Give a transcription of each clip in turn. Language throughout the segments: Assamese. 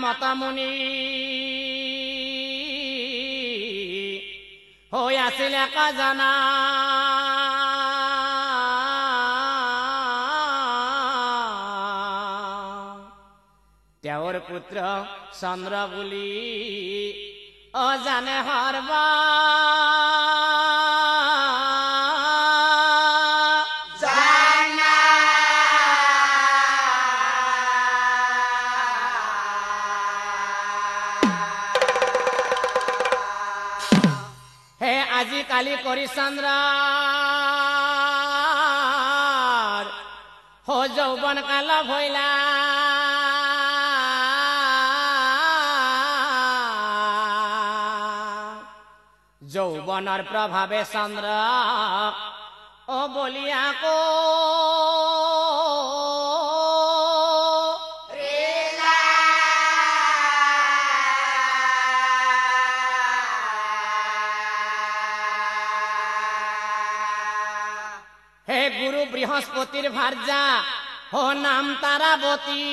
মতামুনি হৈ আছিল কাজানা তেওঁৰ পুত্ৰ চন্দ্ৰ বুলি অজানে হৰবা কালি কৰি চন্দ্ৰ হো যৌবন কাল ভইলা যৌবনৰ প্ৰভাৱে চন্দ্ৰ ও বলিয়াকো গুরু বৃহস্পতির ভার্যা হো নাম তারাবতী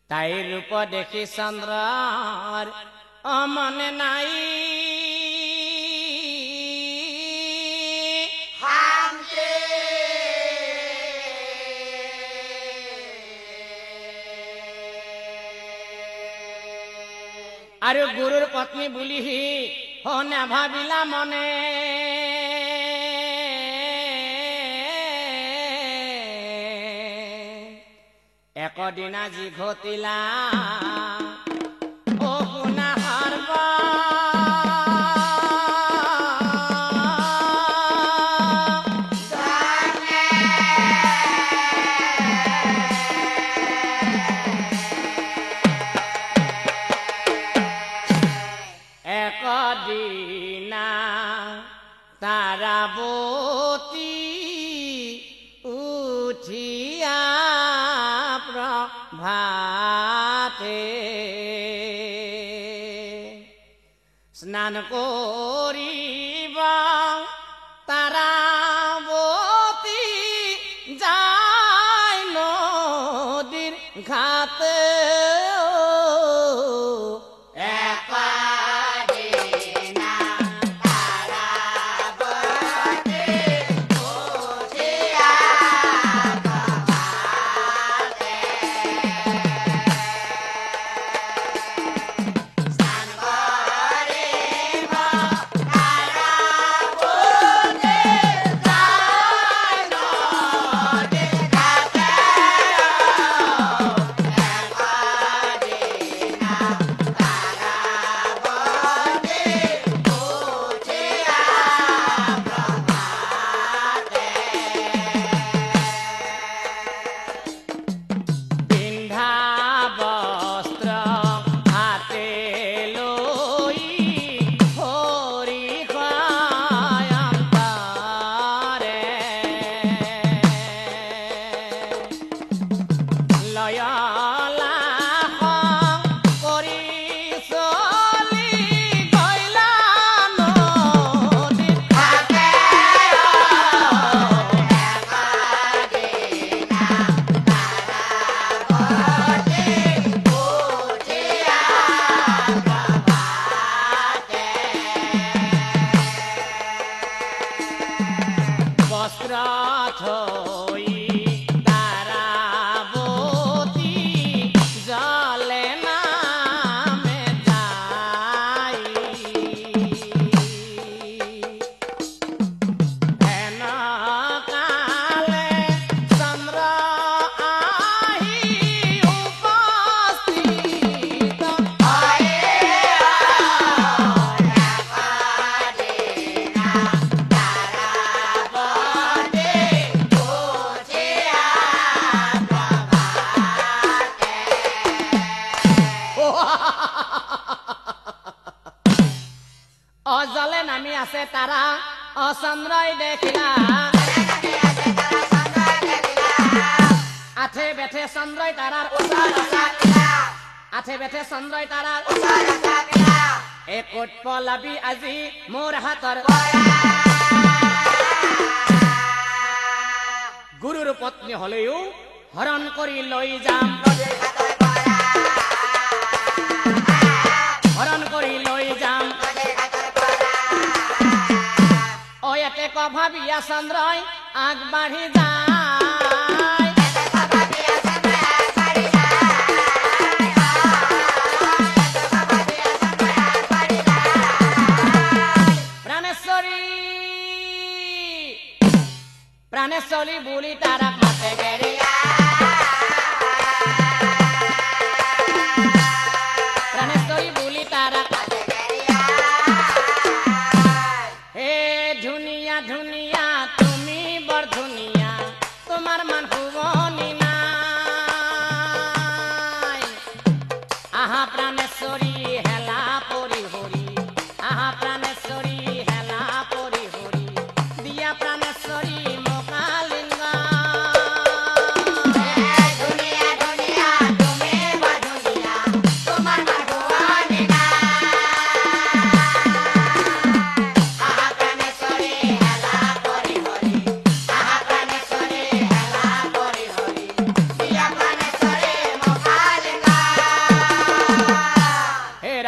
তাই রূপ দেখি চন্দ্রার মনে নাই আর গুরুর পত্নী বুলি হো নাভাবিলা মনে একদিন আজি ঘটিলা ও গুণা হারবা একদিনা তারাবতী উঠিয়া প্রভাতে স্নান করিবা তারাবতী যায় নদীর ঘাটে আছে তারা অচন্দ্রই দেখিলা আঠে বেঠে চন্দ্রই তারার আঠে বেঠে চন্দ্রই তারার একত পলাবি আজি মোৰ হাতৰ গুৰুৰ পত্নী হলেও হৰণ কৰি লৈ যাম হৰণ কৰি লৈ যাম অয়াতে ক ভাবিয়া চন্দ্ৰই আগবাঢ়ি যায় প্রাণেশ্বরী বুলি তারাক মাতে গেরিয়া প্রাণেশ্বরী বুলি তারাক মাতে গেরিয়া হে ধুনিয়া ধুনিয়া তুমি বড় ধুনিয়া তোমার মান ভুবনি নাই আহা প্রাণেশ্বরী হেলা পরি হরি আহা প্রাণেশ্বরী হেলা পরি হরি দিয়া প্রাণেশ্বরী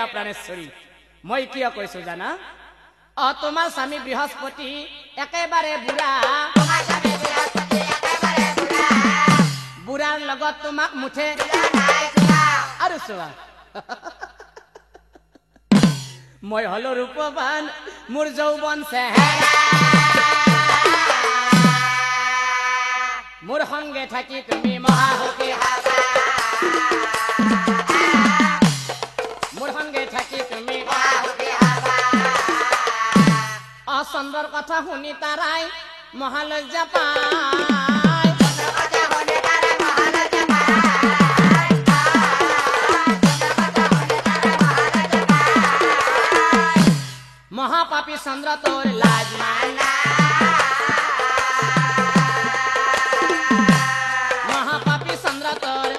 প্রাণেশ্বরী মই কিয় কৈছো জানা তোমার স্বামী বৃহস্পতি একেবারে বুঢ়া বুঢ়াৰ লগত তোমাক মুঠে আৰু চোৱা মই হলো ৰূপবান মোৰ যৌবন চেহেৰা মোৰ সঙ্গে থাকি তুমি মহাসুখী মোৰ সঙ্গে থাকি তুমি অচন্দ্ৰৰ কথা শুনি তাৰাই মহালজ্জা পায় মহাপাপী চন্দ্ৰ তোৰ লাজ মানা মহাপাপী চন্দ্ৰ তোৰ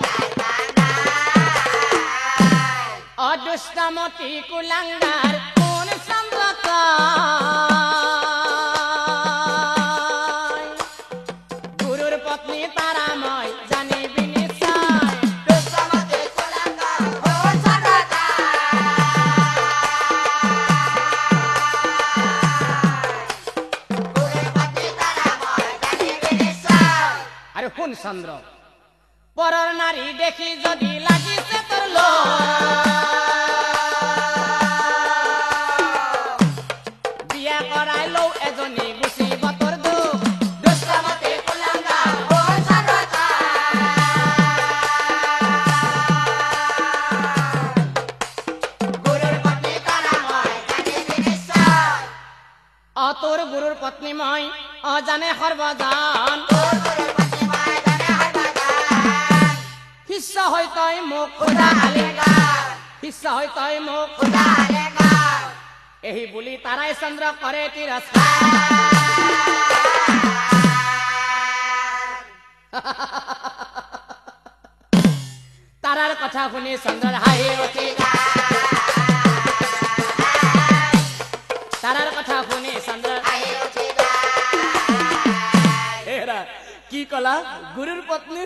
অদুষ্টমতি কুলাঙ্গার কোন চন্দ্র গুরুর পত্নী তারাময় জানিবি নিশ্চয় দুষ্টমতি কুলাঙ্গার কোন চন্দ্র গুরুর পত্নী তারাময় জানিবি নিশ্চয় আরে কোন চন্দ্র পরর নারী দেখি যদি লাগিছে তোর লোক তোর গুরুর পত্নী মই অজানে সর্বজন শিষ্য হৈ তই মোক খুদা শিষ্য হৈ তই মোক খুদা এই বুলি তারাই চন্দ্র করে তিরস্কার তারার কথা শুনি চন্দ্র হাঁহি উঠি তারার কথা শুনি চন্দ্র কি কলা গুরুর পত্নী